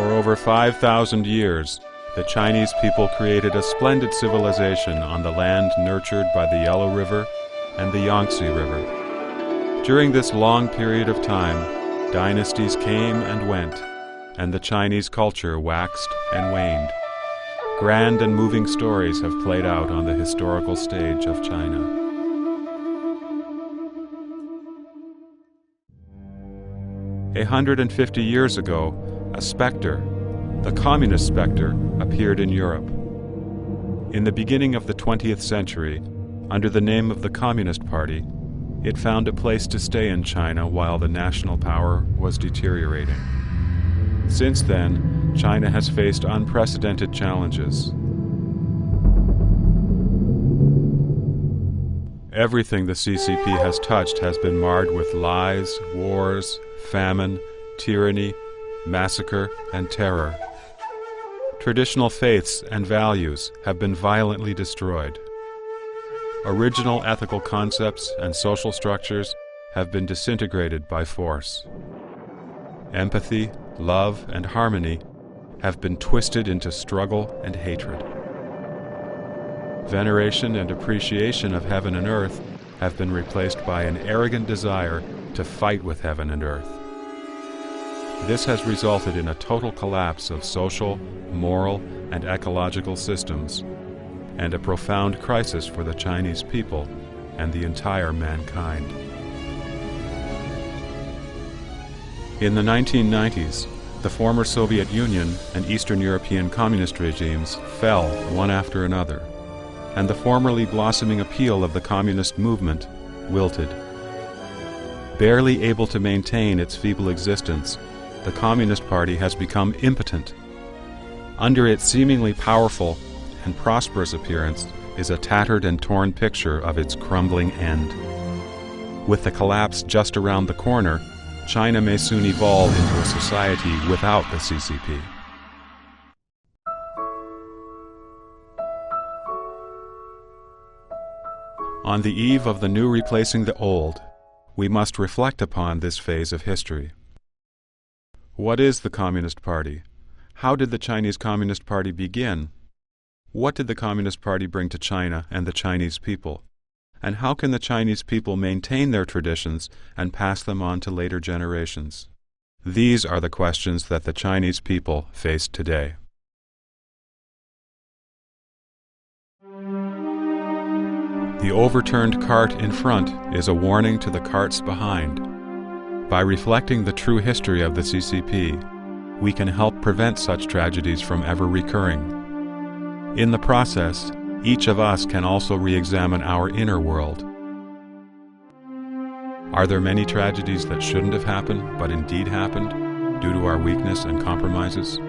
For over 5,000 years, the Chinese people created a splendid civilization on the land nurtured by the Yellow River and the Yangtze River. During this long period of time, dynasties came and went, and the Chinese culture waxed and waned. Grand and moving stories have played out on the historical stage of China. A 150 years ago, a spectre, the communist spectre, appeared in Europe. In the beginning of the 20th century, under the name of the Communist Party, it found a place to stay in China while the national power was deteriorating. Since then, China has faced unprecedented challenges. Everything the CCP has touched has been marred with lies, wars, famine, tyranny, massacre, and terror. Traditional faiths and values have been violently destroyed. Original ethical concepts and social structures have been disintegrated by force. Empathy, love, and harmony have been twisted into struggle and hatred. Veneration and appreciation of heaven and earth have been replaced by an arrogant desire to fight with heaven and earth. This has resulted in a total collapse of social, moral, and ecological systems, and a profound crisis for the Chinese people and the entire mankind. In the 1990s, the former Soviet Union and Eastern European communist regimes fell one after another, and the formerly blossoming appeal of the communist movement wilted. Barely able to maintain its feeble existence, the Communist Party has become impotent. Under its seemingly powerful and prosperous appearance is a tattered and torn picture of its crumbling end. With the collapse just around the corner, China may soon evolve into a society without the CCP. On the eve of the new replacing the old, we must reflect upon this phase of history. What is the Communist Party? How did the Chinese Communist Party begin? What did the Communist Party bring to China and the Chinese people? And how can the Chinese people maintain their traditions and pass them on to later generations? These are the questions that the Chinese people face today. The overturned cart in front is a warning to the carts behind. By reflecting the true history of the CCP, we can help prevent such tragedies from ever recurring. In the process, each of us can also re-examine our inner world. Are there many tragedies that shouldn't have happened, but indeed happened, due to our weakness and compromises?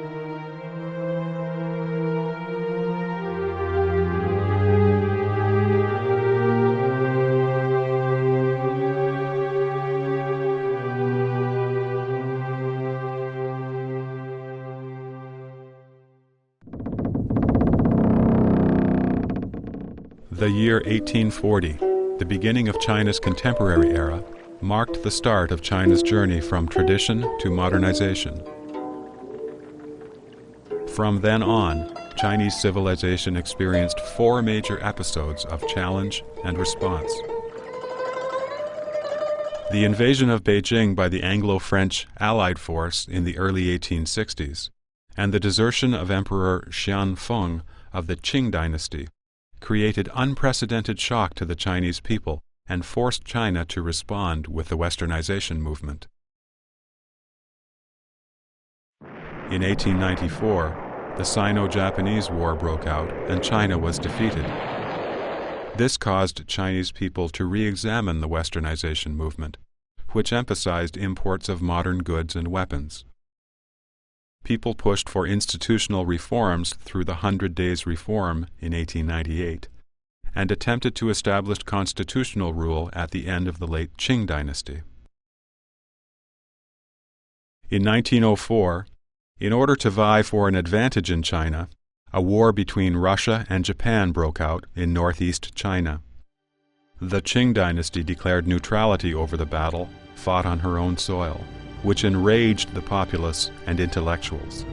The year 1840, the beginning of China's contemporary era, marked the start of China's journey from tradition to modernization. From then on, Chinese civilization experienced 4 major episodes of challenge and response. The invasion of Beijing by the Anglo-French Allied Force in the early 1860s, and the desertion of Emperor Xianfeng of the Qing Dynasty, created unprecedented shock to the Chinese people and forced China to respond with the Westernization Movement. In 1894, the Sino-Japanese War broke out and China was defeated. This caused Chinese people to re-examine the Westernization Movement, which emphasized imports of modern goods and weapons. People pushed for institutional reforms through the 100 Days Reform in 1898 and attempted to establish constitutional rule at the end of the late Qing Dynasty. In 1904, in order to vie for an advantage in China, a war between Russia and Japan broke out in northeast China. The Qing Dynasty declared neutrality over the battle fought on her own soil. which enraged the populace and intellectuals.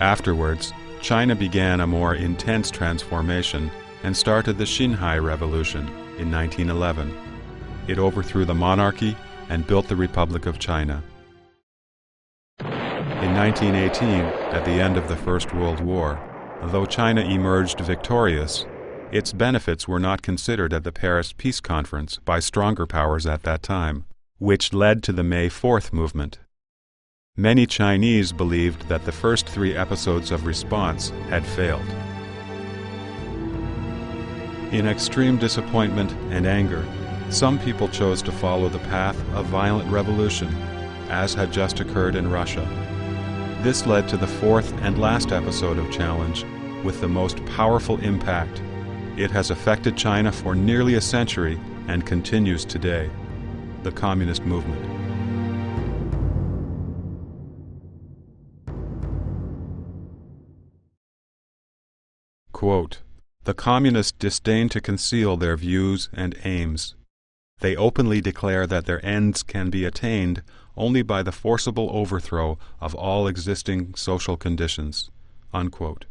Afterwards, China began a more intense transformation and started the Xinhai Revolution in 1911. It overthrew the monarchy and built the Republic of China. In 1918, at the end of the First World War, though China emerged victorious, its benefits were not considered at the Paris Peace Conference by stronger powers at that time, which led to the May 4th movement. Many Chinese believed that the first 3 episodes of response had failed. In extreme disappointment and anger, some people chose to follow the path of violent revolution, as had just occurred in Russia. This led to the 4th and last episode of challenge, with the most powerful impact. It has affected China for nearly a century and continues today: the Communist movement. Quote, "The Communists disdain to conceal their views and aims. They openly declare that their ends can be attained only by the forcible overthrow of all existing social conditions." Unquote.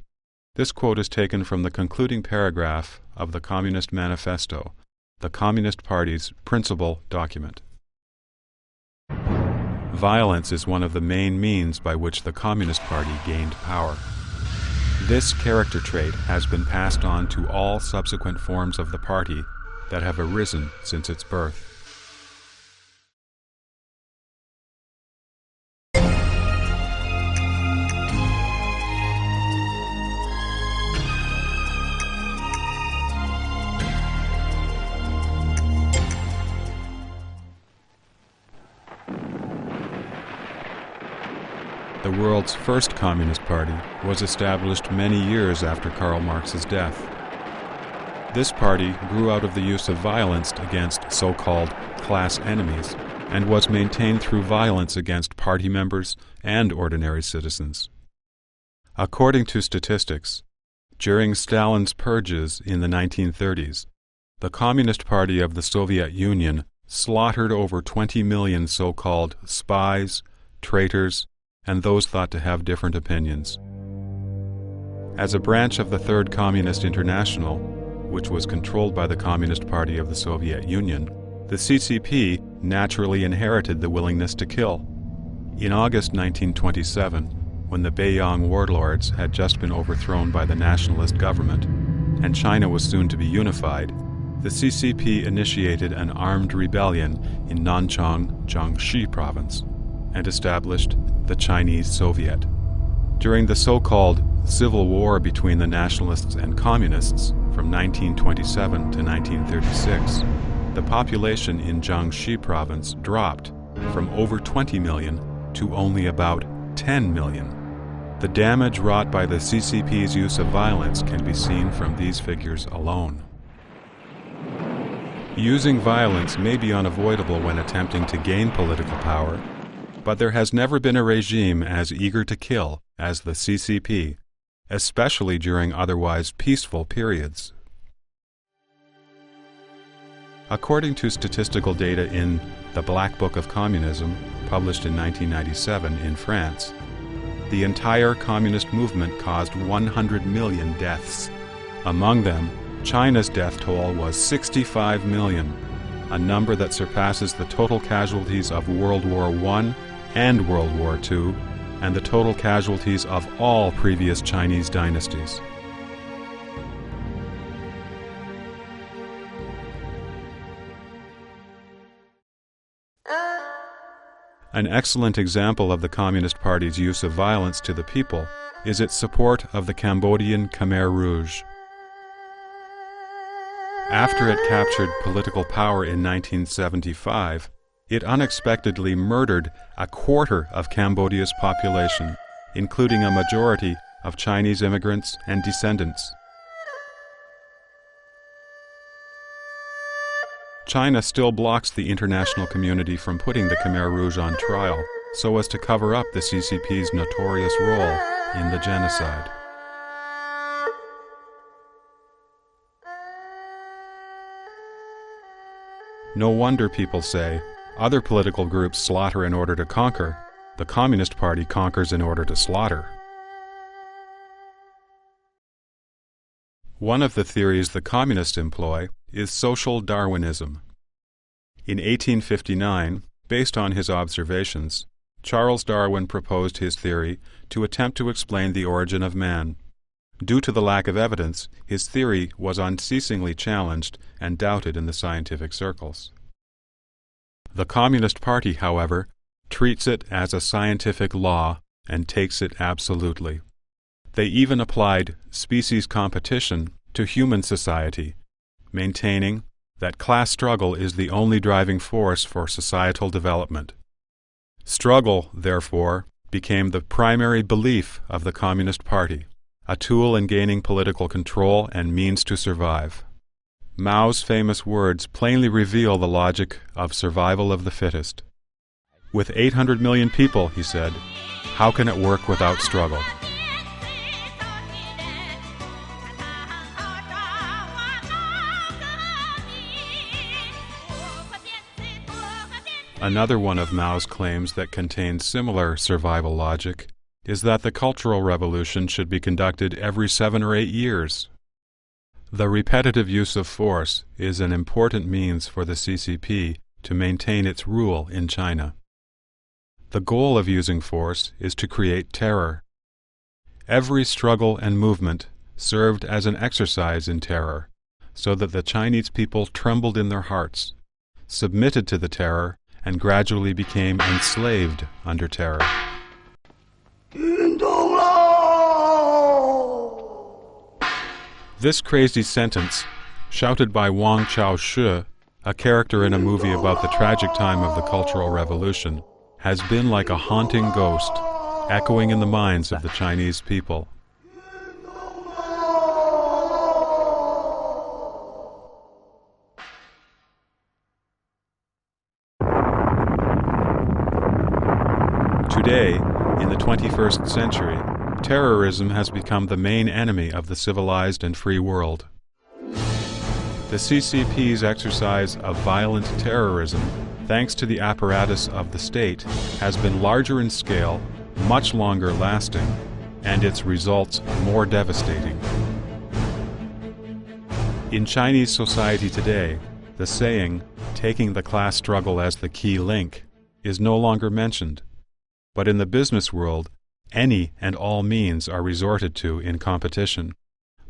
This quote is taken from the concluding paragraph of the Communist Manifesto, the Communist Party's principal document. Violence is one of the main means by which the Communist Party gained power. This character trait has been passed on to all subsequent forms of the party that have arisen since its birth. The world's first Communist Party was established many years after Karl Marx's death. This party grew out of the use of violence against so-called class enemies and was maintained through violence against party members and ordinary citizens. According to statistics, during Stalin's purges in the 1930s, the Communist Party of the Soviet Union slaughtered over 20 million so-called spies, traitors, and those thought to have different opinions. As a branch of the Third Communist International, which was controlled by the Communist Party of the Soviet Union, the CCP naturally inherited the willingness to kill. In August 1927, when the Beijing warlords had just been overthrown by the nationalist government, and China was soon to be unified, the CCP initiated an armed rebellion in Nanchang, Jiangxi province, and established the Chinese Soviet. During the so-called Civil War between the nationalists and communists from 1927 to 1936, the population in Jiangxi province dropped from over 20 million to only about 10 million. The damage wrought by the CCP's use of violence can be seen from these figures alone. Using violence may be unavoidable when attempting to gain political power, but there has never been a regime as eager to kill as the CCP, especially during otherwise peaceful periods. According to statistical data in The Black Book of Communism, published in 1997 in France, the entire communist movement caused 100 million deaths. Among them, China's death toll was 65 million, a number that surpasses the total casualties of World War I and World War II, and the total casualties of all previous Chinese dynasties. An excellent example of the Communist Party's use of violence to the people is its support of the Cambodian Khmer Rouge. After it captured political power in 1975, it unexpectedly murdered a quarter of Cambodia's population, including a majority of Chinese immigrants and descendants. China still blocks the international community from putting the Khmer Rouge on trial so as to cover up the CCP's notorious role in the genocide. No wonder people say, Other political groups slaughter in order to conquer. The Communist Party conquers in order to slaughter. One of the theories the Communists employ is social Darwinism. In 1859, based on his observations, Charles Darwin proposed his theory to attempt to explain the origin of man. Due to the lack of evidence, his theory was unceasingly challenged and doubted in the scientific circles. The Communist Party, however, treats it as a scientific law and takes it absolutely. They even applied species competition to human society, maintaining that class struggle is the only driving force for societal development. Struggle, therefore, became the primary belief of the Communist Party, a tool in gaining political control and means to survive. Mao's famous words plainly reveal the logic of survival of the fittest. With 800 million people, he said, how can it work without struggle? Another one of Mao's claims that contains similar survival logic is that the Cultural Revolution should be conducted every 7 or 8 years. The repetitive use of force is an important means for the CCP to maintain its rule in China. The goal of using force is to create terror. Every struggle and movement served as an exercise in terror, so that the Chinese people trembled in their hearts, submitted to the terror, and gradually became enslaved under terror. This crazy sentence, shouted by Wang Chaoshi, a character in a movie about the tragic time of the Cultural Revolution, has been like a haunting ghost, echoing in the minds of the Chinese people. Today, in the 21st century, terrorism has become the main enemy of the civilized and free world. The CCP's exercise of violent terrorism, thanks to the apparatus of the state, has been larger in scale, much longer lasting, and its results more devastating. In Chinese society today, the saying, "taking the class struggle as the key link," is no longer mentioned. But in the business world, any and all means are resorted to in competition.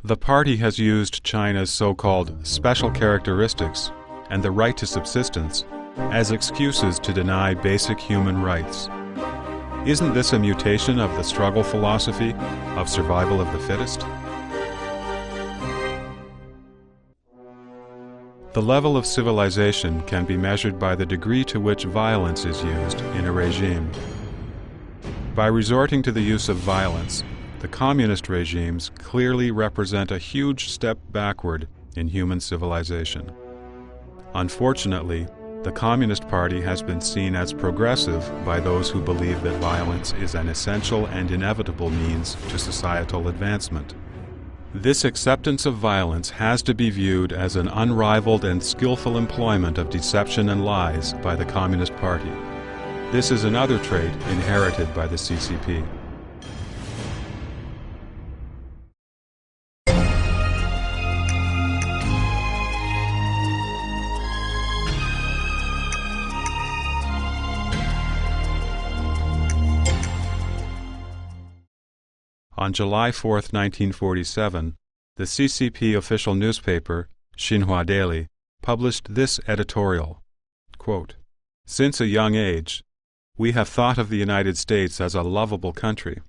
The party has used China's so-called special characteristics and the right to subsistence as excuses to deny basic human rights. Isn't this a mutation of the struggle philosophy of survival of the fittest? The level of civilization can be measured by the degree to which violence is used in a regime. By resorting to the use of violence, the communist regimes clearly represent a huge step backward in human civilization. Unfortunately, the Communist Party has been seen as progressive by those who believe that violence is an essential and inevitable means to societal advancement. This acceptance of violence has to be viewed as an unrivaled and skillful employment of deception and lies by the Communist Party. This is another trait inherited by the CCP. On July 4, 1947, the CCP official newspaper, Xinhua Daily, published this editorial, quote, "Since a young age, we have thought of the United States as a lovable country.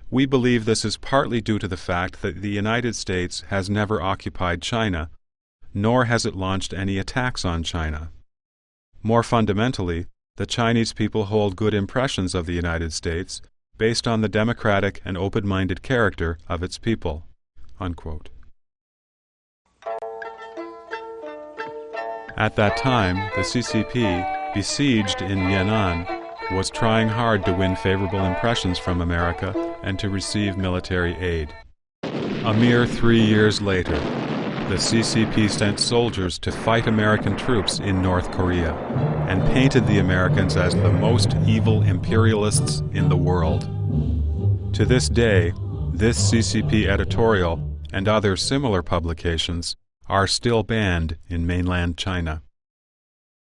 We believe this is partly due to the fact that the United States has never occupied China, nor has it launched any attacks on China. More fundamentally, the Chinese people hold good impressions of the United States based on the democratic and open-minded character of its people." Unquote. At that time, the CCP, besieged in Yan'an, was trying hard to win favorable impressions from America and to receive military aid. A mere 3 years later, the CCP sent soldiers to fight American troops in North Korea, and painted the Americans as the most evil imperialists in the world. To this day, this CCP editorial and other similar publications are still banned in mainland China.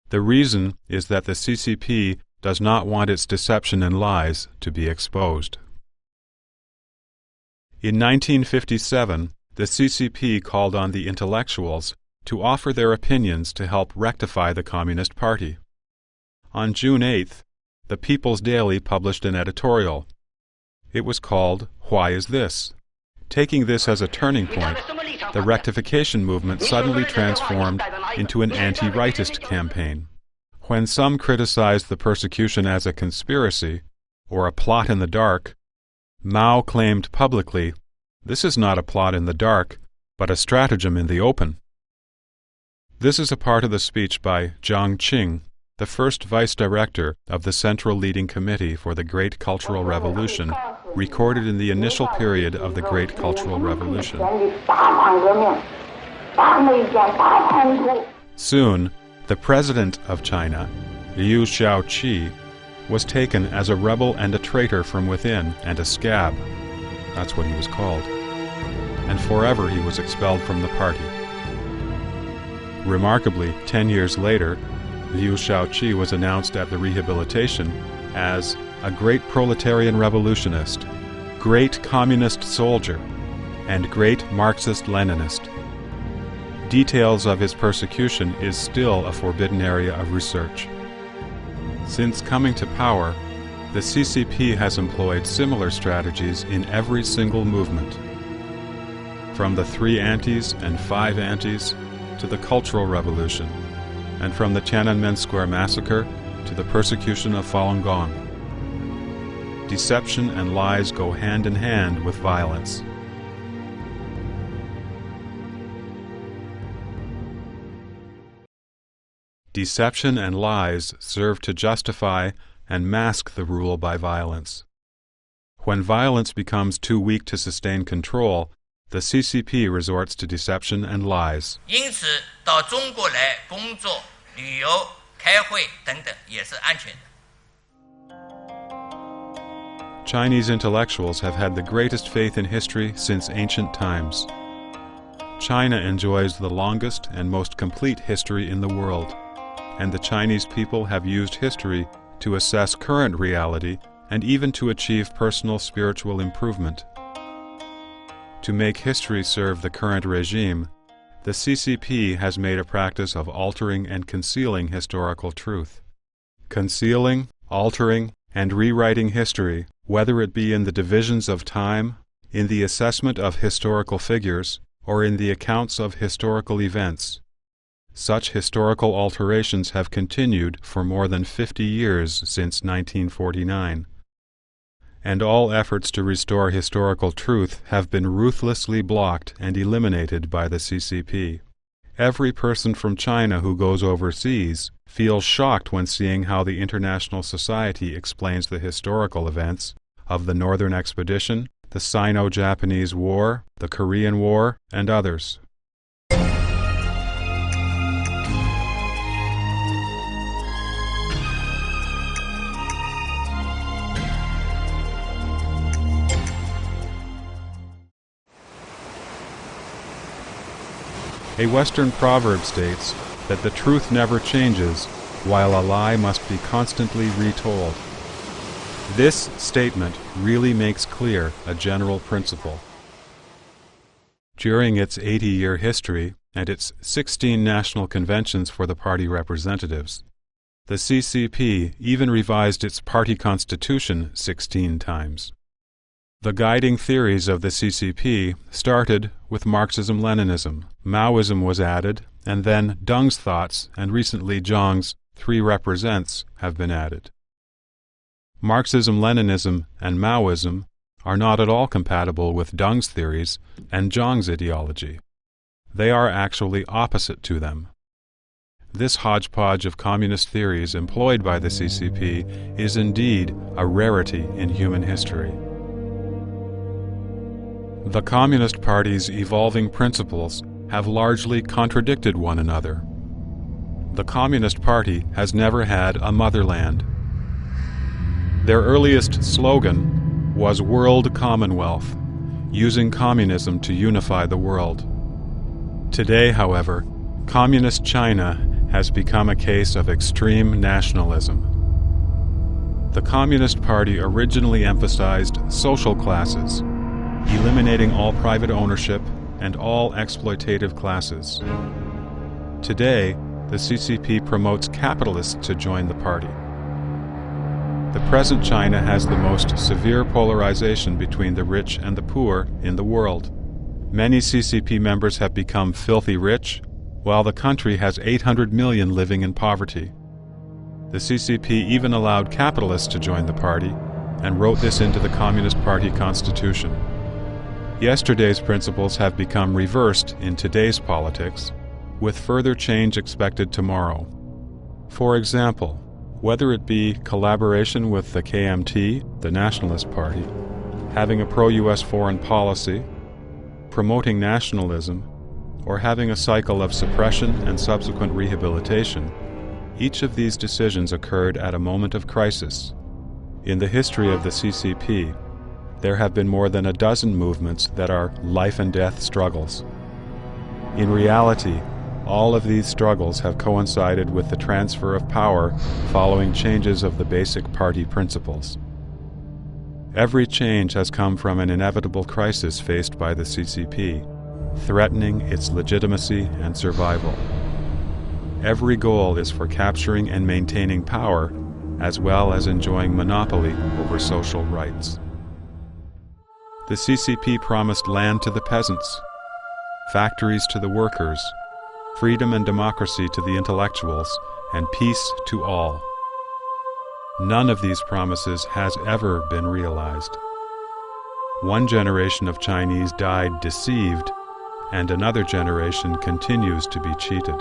The reason is that the CCP does not want its deception and lies to be exposed. In 1957, the CCP called on the intellectuals to offer their opinions to help rectify the Communist Party. On June 8th, the People's Daily published an editorial. It was called, "Why is This?" Taking this as a turning point, the rectification movement suddenly transformed into an anti-rightist campaign. When some criticized the persecution as a conspiracy, or a plot in the dark, Mao claimed publicly, "This is not a plot in the dark, but a stratagem in the open." This is a part of the speech by Jiang Qing, the first vice director of the Central Leading Committee for the Great Cultural Revolution, recorded in the initial period of the Great Cultural Revolution. Soon, the president of China, Liu Shaoqi, was taken as a rebel and a traitor from within and a scab. That's what he was called. And forever he was expelled from the party. Remarkably, 10 years later, Liu Shaoqi was announced at the rehabilitation as a great proletarian revolutionist, great communist soldier, and great Marxist-Leninist. Details of his persecution is still a forbidden area of research. Since coming to power, the CCP has employed similar strategies in every single movement. From the 3 antis and 5 antis to the Cultural Revolution, and from the Tiananmen Square massacre to the persecution of Falun Gong. Deception and lies go hand in hand with violence. Deception and lies serve to justify and mask the rule by violence. When violence becomes too weak to sustain control, the CCP resorts to deception and lies. 因此到中国来工作、旅游、开会等等也是安全的。 Chinese intellectuals have had the greatest faith in history since ancient times. China enjoys the longest and most complete history in the world, and the Chinese people have used history to assess current reality and even to achieve personal spiritual improvement. To make history serve the current regime, the CCP has made a practice of altering and concealing historical truth. Concealing, altering, and rewriting history, whether it be in the divisions of time, in the assessment of historical figures, or in the accounts of historical events. Such historical alterations have continued for more than 50 years since 1949. And all efforts to restore historical truth have been ruthlessly blocked and eliminated by the CCP. Every person from China who goes overseas feels shocked when seeing how the international society explains the historical events of the Northern Expedition, the Sino-Japanese War, the Korean War, and others. A Western proverb states that the truth never changes, while a lie must be constantly retold. This statement really makes clear a general principle. During its 80-year history and its 16 national conventions for the party representatives, the CCP even revised its party constitution 16 times. The guiding theories of the CCP started with Marxism-Leninism. Maoism was added, and then Deng's thoughts and recently Zhang's 3 represents have been added. Marxism-Leninism and Maoism are not at all compatible with Deng's theories and Zhang's ideology. They are actually opposite to them. This hodgepodge of communist theories employed by the CCP is indeed a rarity in human history. The Communist Party's evolving principles have largely contradicted one another. the Communist Party has never had a motherland. Their earliest slogan was World Commonwealth, using communism to unify the world. Today, however, Communist China has become a case of extreme nationalism. The Communist Party originally emphasized social classes, eliminating all private ownership and all exploitative classes. Today, the CCP promotes capitalists to join the party. The present China has the most severe polarization between the rich and the poor in the world. Many CCP members have become filthy rich, while the country has 800 million living in poverty. The CCP even allowed capitalists to join the party and wrote this into the Communist Party constitution. Yesterday's principles have become reversed in today's politics, with further change expected tomorrow. For example, whether it be collaboration with the KMT, the Nationalist Party, having a pro-US foreign policy, promoting nationalism, or having a cycle of suppression and subsequent rehabilitation, each of these decisions occurred at a moment of crisis. In the history of the CCP, there have been more than a dozen movements that are life-and-death struggles. In reality, all of these struggles have coincided with the transfer of power following changes of the basic party principles. Every change has come from an inevitable crisis faced by the CCP, threatening its legitimacy and survival. Every goal is for capturing and maintaining power, as well as enjoying monopoly over social rights. The CCP promised land to the peasants, factories to the workers, freedom and democracy to the intellectuals, and peace to all. None of these promises has ever been realized. One generation of Chinese died deceived, and another generation continues to be cheated.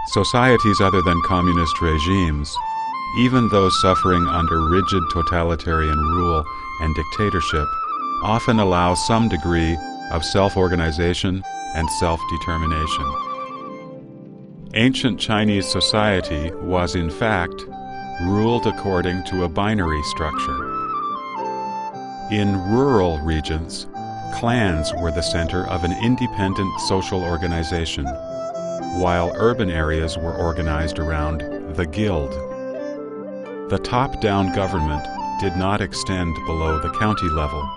Societies other than communist regimes, even those suffering under rigid totalitarian rule and dictatorship, often allow some degree of self-organization and self-determination. Ancient Chinese society was, in fact, ruled according to a binary structure. In rural regions, clans were the center of an independent social organization, while urban areas were organized around the guild. The top-down government did not extend below the county level.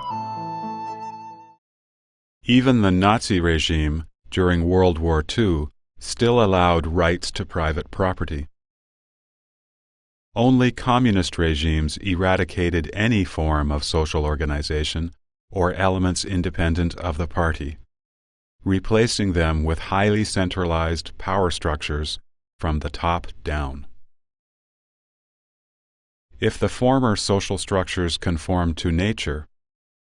Even the Nazi regime during World War II still allowed rights to private property. Only communist regimes eradicated any form of social organization or elements independent of the party, replacing them with highly centralized power structures from the top down. If the former social structures conform to nature,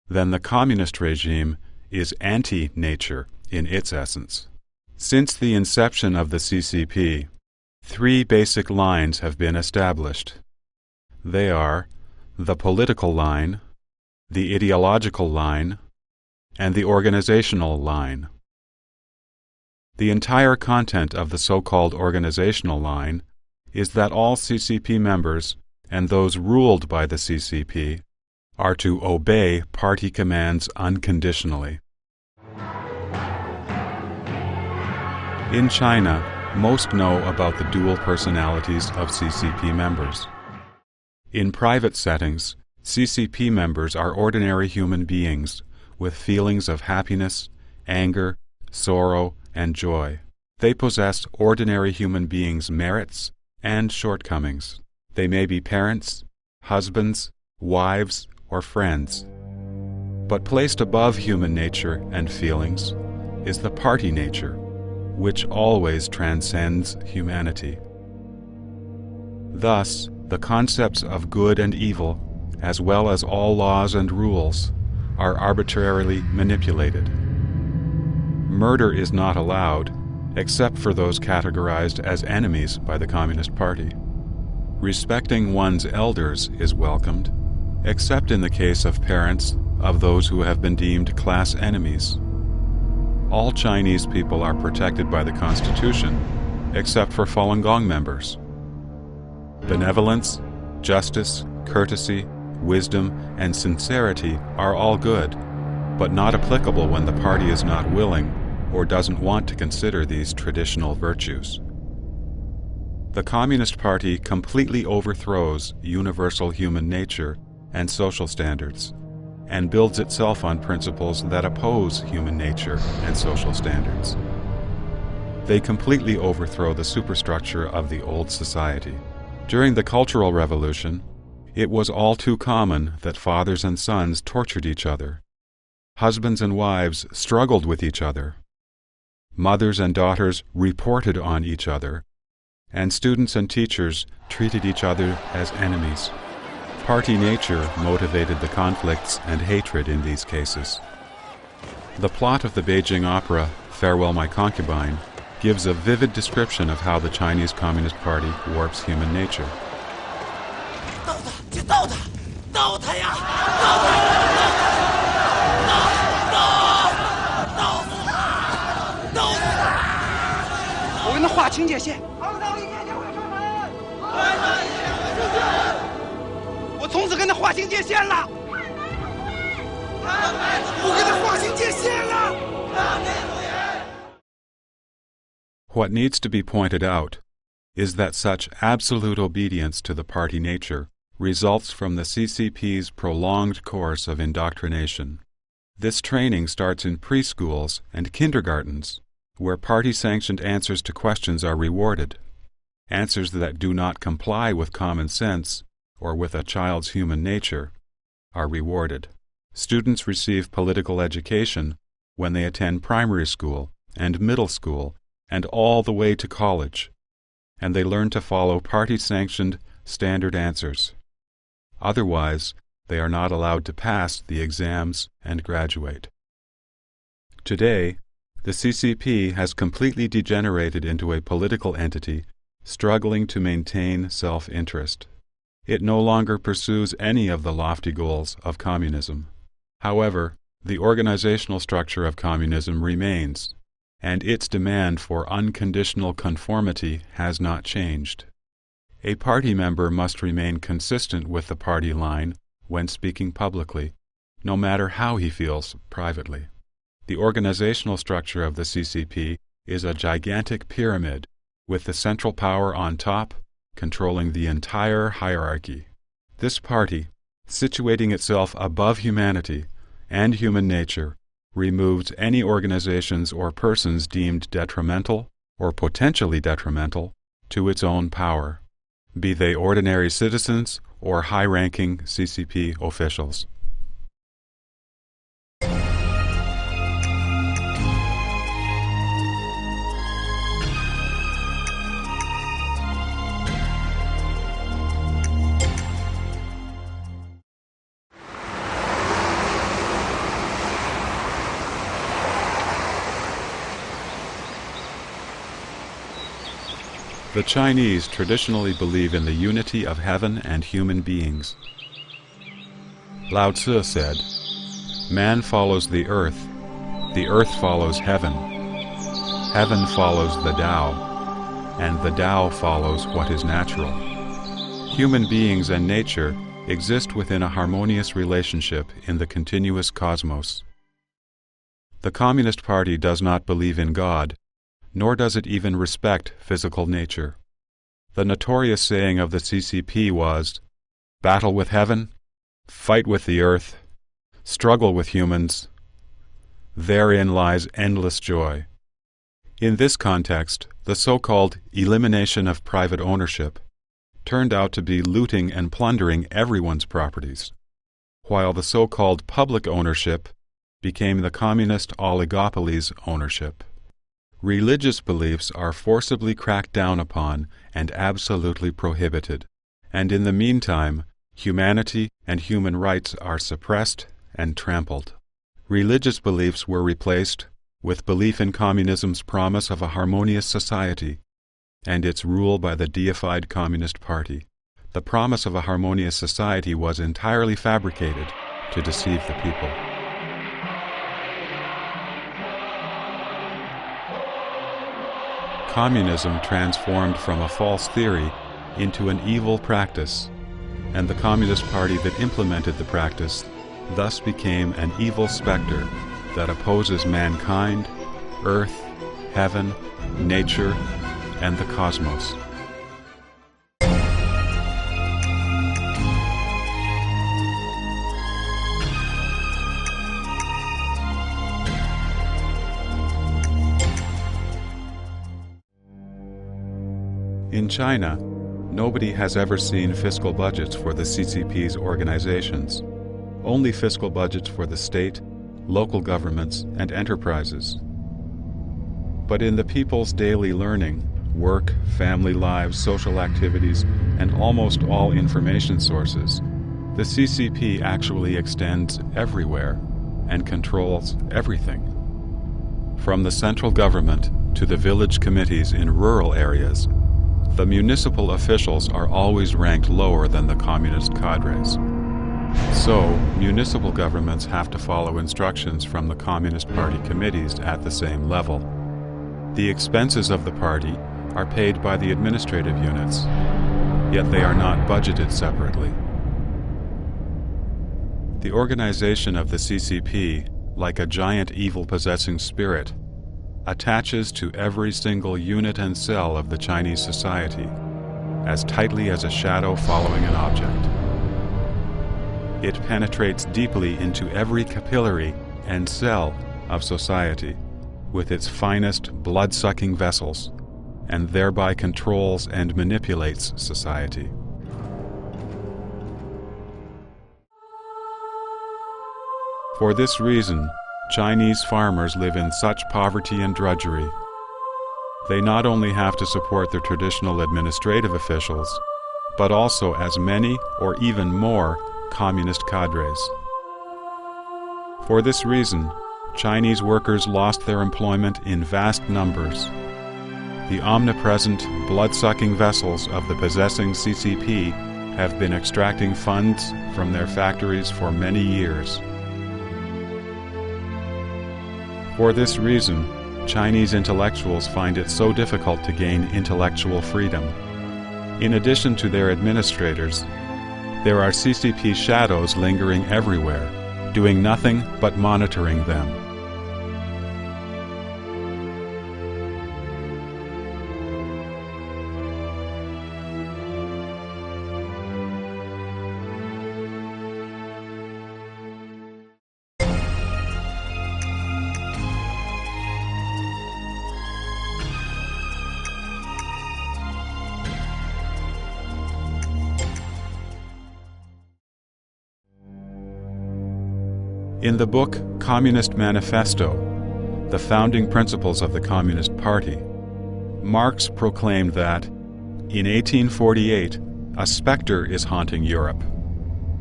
then the communist regime is anti-nature in its essence. Since the inception of the CCP, 3 basic lines have been established. They are the political line, the ideological line, and the organizational line. The entire content of the so-called organizational line is that all CCP members and those ruled by the CCP are to obey party commands unconditionally. In China, most know about the dual personalities of CCP members. In private settings, CCP members are ordinary human beings with feelings of happiness, anger, sorrow, and joy. They possess ordinary human beings' merits and shortcomings. They may be parents, husbands, wives, or friends. But placed above human nature and feelings is the party nature, which always transcends humanity. Thus, the concepts of good and evil, as well as all laws and rules, are arbitrarily manipulated. Murder is not allowed, except for those categorized as enemies by the Communist Party. Respecting one's elders is welcomed, except in the case of parents of those who have been deemed class enemies. All Chinese people are protected by the Constitution, except for Falun Gong members. Benevolence, justice, courtesy, wisdom, and sincerity are all good, but not applicable when the party is not willing or doesn't want to consider these traditional virtues. The Communist Party completely overthrows universal human nature and social standards, and builds itself on principles that oppose human nature and social standards. They completely overthrow the superstructure of the old society. During the Cultural Revolution, it was all too common that fathers and sons tortured each other. Husbands and wives struggled with each other. Mothers and daughters reported on each other, and students and teachers treated each other as enemies. Party nature motivated the conflicts and hatred in these cases. The plot of the Beijing opera, Farewell My Concubine, gives a vivid description of how the Chinese Communist Party warps human nature. What needs to be pointed out is that such absolute obedience to the party nature results from the CCP's prolonged course of indoctrination. This training starts in preschools and kindergartens, where party-sanctioned answers to questions are rewarded. Answers that do not comply with common sense or with a child's human nature are rewarded. Students receive political education when they attend primary school and middle school and all the way to college, and they learn to follow party-sanctioned standard answers. Otherwise, they are not allowed to pass the exams and graduate. Today, the CCP has completely degenerated into a political entity struggling to maintain self-interest. It no longer pursues any of the lofty goals of communism. However, the organizational structure of communism remains, and its demand for unconditional conformity has not changed. A party member must remain consistent with the party line when speaking publicly, no matter how he feels privately. The organizational structure of the CCP is a gigantic pyramid, with the central power on top controlling the entire hierarchy. This party, situating itself above humanity and human nature, removes any organizations or persons deemed detrimental or potentially detrimental to its own power, be they ordinary citizens or high-ranking CCP officials. The Chinese traditionally believe in the unity of heaven and human beings. Lao Tzu said, "Man follows the earth follows heaven. Heaven follows the Tao, and the Tao follows what is natural." Human beings and nature exist within a harmonious relationship in the continuous cosmos. The Communist Party does not believe in God, nor does it even respect physical nature. The notorious saying of the CCP was, "Battle with heaven, fight with the earth, struggle with humans. Therein lies endless joy." In this context, the so-called elimination of private ownership turned out to be looting and plundering everyone's properties, while the so-called public ownership became the communist oligopoly's ownership. Religious beliefs are forcibly cracked down upon and absolutely prohibited, and in the meantime, humanity and human rights are suppressed and trampled. Religious beliefs were replaced with belief in communism's promise of a harmonious society and its rule by the deified Communist Party. The promise of a harmonious society was entirely fabricated to deceive the people. Communism transformed from a false theory into an evil practice, and the Communist Party that implemented the practice thus became an evil spectre that opposes mankind, earth, heaven, nature, and the cosmos. In China, nobody has ever seen fiscal budgets for the CCP's organizations, only fiscal budgets for the state, local governments, and enterprises. But in the people's daily learning, work, family lives, social activities, and almost all information sources, the CCP actually extends everywhere and controls everything. From the central government to the village committees in rural areas, the municipal officials are always ranked lower than the communist cadres. So, municipal governments have to follow instructions from the Communist Party committees at the same level. The expenses of the party are paid by the administrative units, yet they are not budgeted separately. The organization of the CCP, like a giant evil-possessing spirit, attaches to every single unit and cell of the Chinese society, as tightly as a shadow following an object. It penetrates deeply into every capillary and cell of society with its finest blood-sucking vessels, and thereby controls and manipulates society. For this reason, Chinese farmers live in such poverty and drudgery. They not only have to support their traditional administrative officials, but also as many or even more communist cadres. For this reason, Chinese workers lost their employment in vast numbers. The omnipresent, blood-sucking vessels of the possessing CCP have been extracting funds from their factories for many years. For this reason, Chinese intellectuals find it so difficult to gain intellectual freedom. In addition to their administrators, there are CCP shadows lingering everywhere, doing nothing but monitoring them. In the book Communist Manifesto, the founding principles of the Communist Party, Marx proclaimed that, in 1848, a spectre is haunting Europe,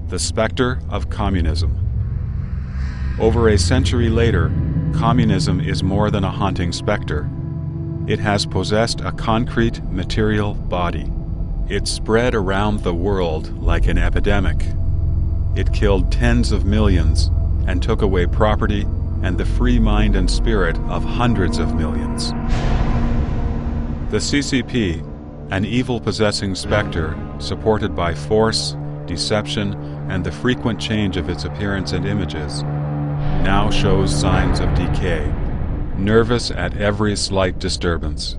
the spectre of communism. Over a century later, communism is more than a haunting spectre. It has possessed a concrete, material body. It spread around the world like an epidemic. It killed tens of millions and took away property and the free mind and spirit of hundreds of millions. The CCP, an evil-possessing spectre supported by force, deception, and the frequent change of its appearance and images, now shows signs of decay, nervous at every slight disturbance.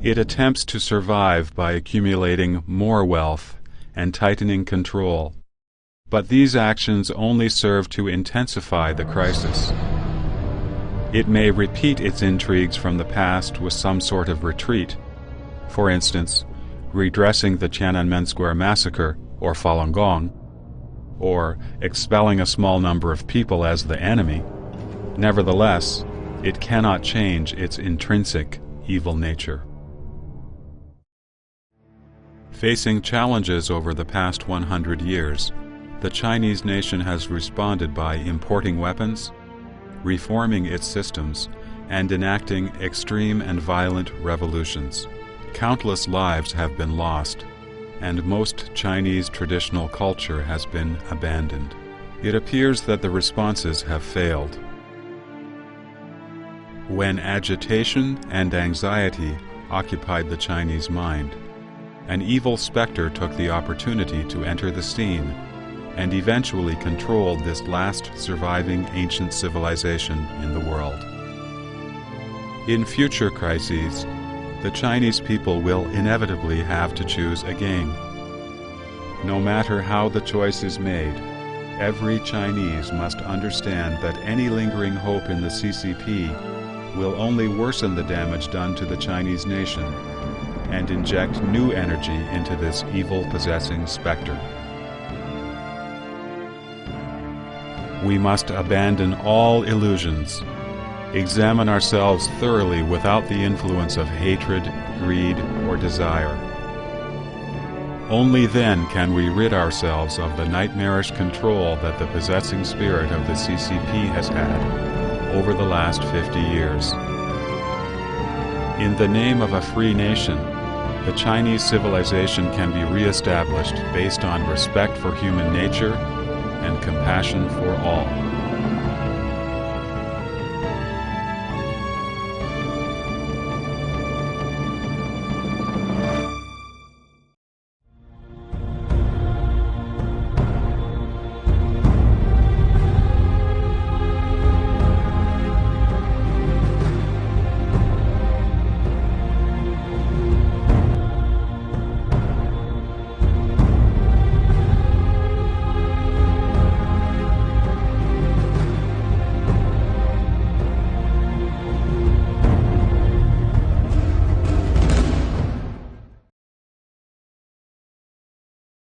It attempts to survive by accumulating more wealth and tightening control. But these actions only serve to intensify the crisis. It may repeat its intrigues from the past with some sort of retreat, for instance, redressing the Tiananmen Square massacre or Falun Gong, or expelling a small number of people as the enemy. Nevertheless, it cannot change its intrinsic evil nature. Facing challenges over the past 100 years, the Chinese nation has responded by importing weapons, reforming its systems, and enacting extreme and violent revolutions. Countless lives have been lost, and most Chinese traditional culture has been abandoned. It appears that the responses have failed. When agitation and anxiety occupied the Chinese mind, an evil specter took the opportunity to enter the scene and eventually controlled this last surviving ancient civilization in the world. In future crises, the Chinese people will inevitably have to choose again. No matter how the choice is made, every Chinese must understand that any lingering hope in the CCP will only worsen the damage done to the Chinese nation and inject new energy into this evil-possessing specter. We must abandon all illusions, examine ourselves thoroughly without the influence of hatred, greed, or desire. Only then can we rid ourselves of the nightmarish control that the possessing spirit of the CCP has had over the last 50 years. In the name of a free nation, the Chinese civilization can be re-established based on respect for human nature and compassion for all.